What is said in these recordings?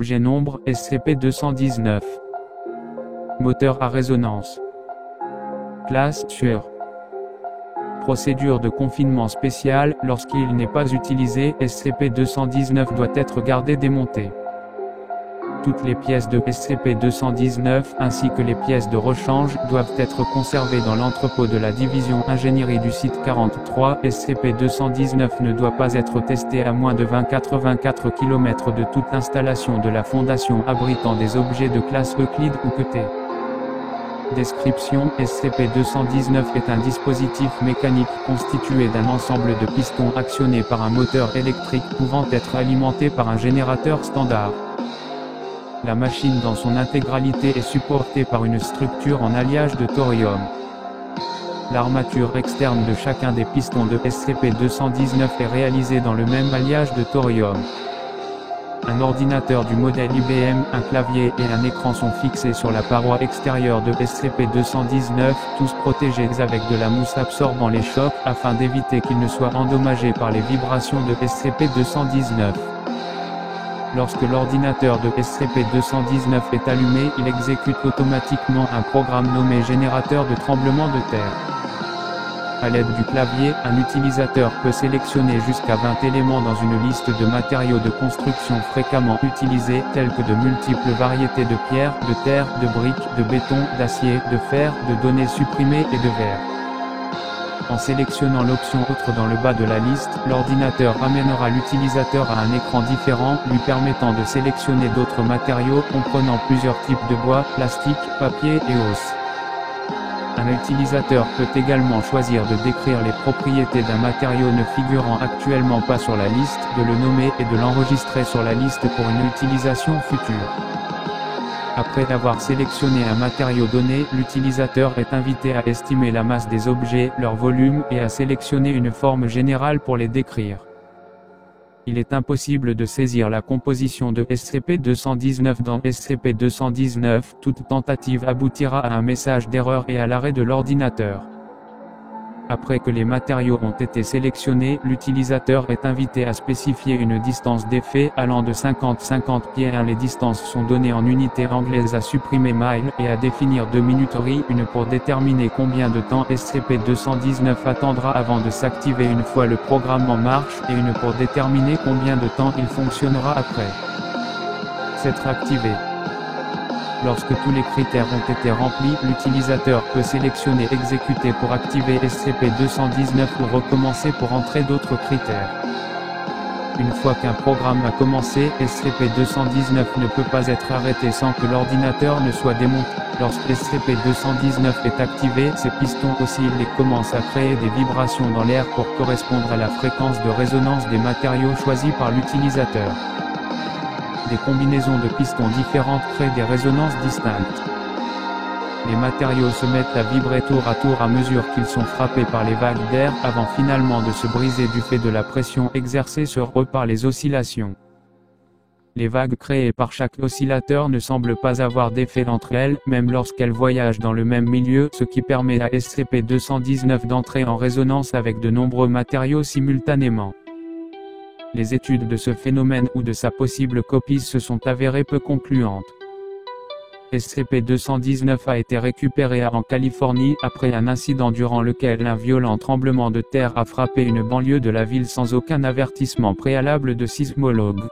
objet nombre, SCP-219. Moteur à résonance. Classe sûre. Procédure de confinement spéciale, lorsqu'il n'est pas utilisé, SCP-219 doit être gardé démonté. Toutes les pièces de SCP-219, ainsi que les pièces de rechange, doivent être conservées dans l'entrepôt de la division ingénierie du site 43. SCP-219 ne doit pas être testé à moins de 24 km de toute installation de la Fondation abritant des objets de classe Euclide ou QT. Description: SCP-219 est un dispositif mécanique constitué d'un ensemble de pistons actionnés par un moteur électrique pouvant être alimenté par un générateur standard. La machine dans son intégralité est supportée par une structure en alliage de thorium. L'armature externe de chacun des pistons de SCP-219 est réalisée dans le même alliage de thorium. Un ordinateur du modèle IBM, un clavier et un écran sont fixés sur la paroi extérieure de SCP-219, tous protégés avec de la mousse absorbant les chocs, afin d'éviter qu'ils ne soient endommagés par les vibrations de SCP-219. Lorsque l'ordinateur de SCP-219 est allumé, il exécute automatiquement un programme nommé générateur de tremblement de terre. À l'aide du clavier, un utilisateur peut sélectionner jusqu'à 20 éléments dans une liste de matériaux de construction fréquemment utilisés, tels que de multiples variétés de pierres, de terre, de briques, de béton, d'acier, de fer, de données supprimées et de verre. En sélectionnant l'option Autre dans le bas de la liste, l'ordinateur ramènera l'utilisateur à un écran différent, lui permettant de sélectionner d'autres matériaux comprenant plusieurs types de bois, plastique, papier et os. Un utilisateur peut également choisir de décrire les propriétés d'un matériau ne figurant actuellement pas sur la liste, de le nommer et de l'enregistrer sur la liste pour une utilisation future. Après avoir sélectionné un matériau donné, l'utilisateur est invité à estimer la masse des objets, leur volume, et à sélectionner une forme générale pour les décrire. Il est impossible de saisir la composition de SCP-219 dans SCP-219, toute tentative aboutira à un message d'erreur et à l'arrêt de l'ordinateur. Après que les matériaux ont été sélectionnés, l'utilisateur est invité à spécifier une distance d'effet allant de 50 pieds. Les distances sont données en unités anglaises à supprimer mile, et à définir 2 minuteries, une pour déterminer combien de temps SCP-219 attendra avant de s'activer une fois le programme en marche, et une pour déterminer combien de temps il fonctionnera après s'être activé. Lorsque tous les critères ont été remplis, l'utilisateur peut sélectionner Exécuter pour activer SCP-219 ou recommencer pour entrer d'autres critères. Une fois qu'un programme a commencé, SCP-219 ne peut pas être arrêté sans que l'ordinateur ne soit démonté. Lorsque SCP-219 est activé, ces pistons oscillent et commencent à créer des vibrations dans l'air pour correspondre à la fréquence de résonance des matériaux choisis par l'utilisateur. Des combinaisons de pistons différentes créent des résonances distinctes. Les matériaux se mettent à vibrer tour à mesure qu'ils sont frappés par les vagues d'air, avant finalement de se briser du fait de la pression exercée sur eux par les oscillations. Les vagues créées par chaque oscillateur ne semblent pas avoir d'effet entre elles, même lorsqu'elles voyagent dans le même milieu, ce qui permet à SCP-219 d'entrer en résonance avec de nombreux matériaux simultanément. Les études de ce phénomène ou de sa possible copie se sont avérées peu concluantes. SCP-219 a été récupéré en Californie, après un incident durant lequel un violent tremblement de terre a frappé une banlieue de la ville sans aucun avertissement préalable de sismologues.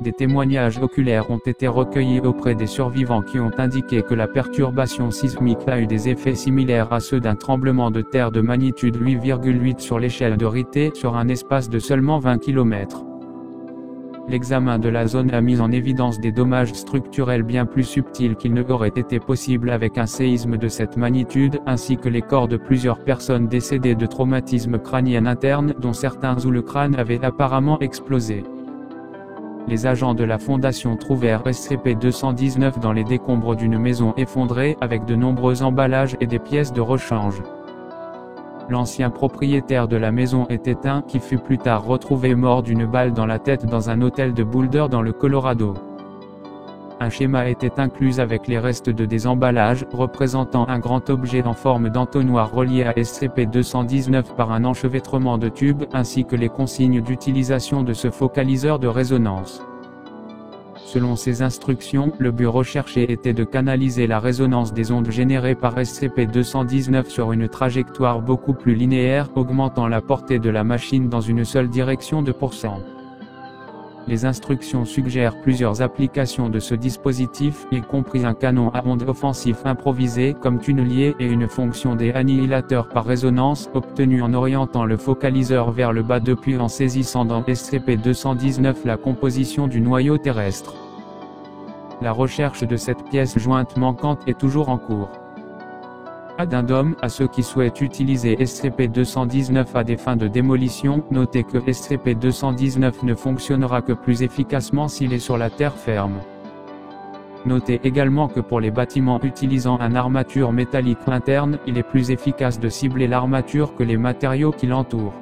Des témoignages oculaires ont été recueillis auprès des survivants qui ont indiqué que la perturbation sismique a eu des effets similaires à ceux d'un tremblement de terre de magnitude 8,8 sur l'échelle de Richter sur un espace de seulement 20 km. L'examen de la zone a mis en évidence des dommages structurels bien plus subtils qu'il ne aurait été possible avec un séisme de cette magnitude, ainsi que les corps de plusieurs personnes décédées de traumatisme crânien interne, dont certains où le crâne avait apparemment explosé. Les agents de la Fondation trouvèrent SCP-219 dans les décombres d'une maison effondrée, avec de nombreux emballages et des pièces de rechange. L'ancien propriétaire de la maison est éteint, qui fut plus tard retrouvé mort d'une balle dans la tête dans un hôtel de Boulder dans le Colorado. Un schéma était inclus avec les restes de des emballages, représentant un grand objet en forme d'entonnoir relié à SCP-219 par un enchevêtrement de tubes, ainsi que les consignes d'utilisation de ce focaliseur de résonance. Selon ces instructions, le but recherché était de canaliser la résonance des ondes générées par SCP-219 sur une trajectoire beaucoup plus linéaire, augmentant la portée de la machine dans une seule direction de %. Les instructions suggèrent plusieurs applications de ce dispositif, y compris un canon à ondes offensif improvisé comme tunnelier et une fonction des annihilateurs par résonance, obtenue en orientant le focaliseur vers le bas puis en saisissant dans SCP-219 la composition du noyau terrestre. La recherche de cette pièce jointe manquante est toujours en cours. Addendum, à ceux qui souhaitent utiliser SCP-219 à des fins de démolition, notez que SCP-219 ne fonctionnera que plus efficacement s'il est sur la terre ferme. Notez également que pour les bâtiments utilisant une armature métallique interne, il est plus efficace de cibler l'armature que les matériaux qui l'entourent.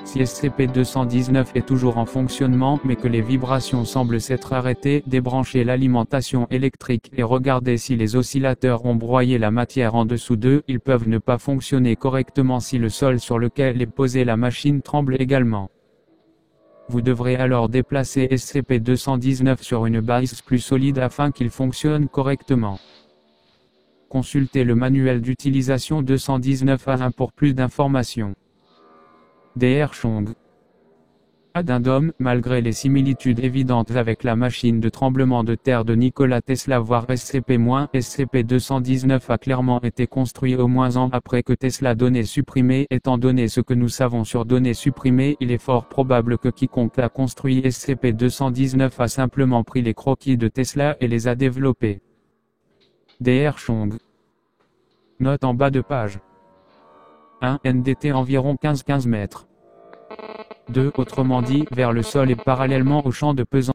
Si SCP-219 est toujours en fonctionnement mais que les vibrations semblent s'être arrêtées, débranchez l'alimentation électrique et regardez si les oscillateurs ont broyé la matière en dessous d'eux. Ils peuvent ne pas fonctionner correctement si le sol sur lequel est posée la machine tremble également. Vous devrez alors déplacer SCP-219 sur une base plus solide afin qu'il fonctionne correctement. Consultez le manuel d'utilisation 219A1 pour plus d'informations. Dr. Chong. Addendum, malgré les similitudes évidentes avec la machine de tremblement de terre de Nikola Tesla voire SCP-219 a clairement été construit au moins an après que Tesla données supprimées. Étant donné ce que nous savons sur données supprimées, il est fort probable que quiconque a construit SCP-219 a simplement pris les croquis de Tesla et les a développés. Dr. Chong. Note en bas de page. 1. NDT environ 15 mètres. 2. Autrement dit, vers le sol et parallèlement au champ de pesant.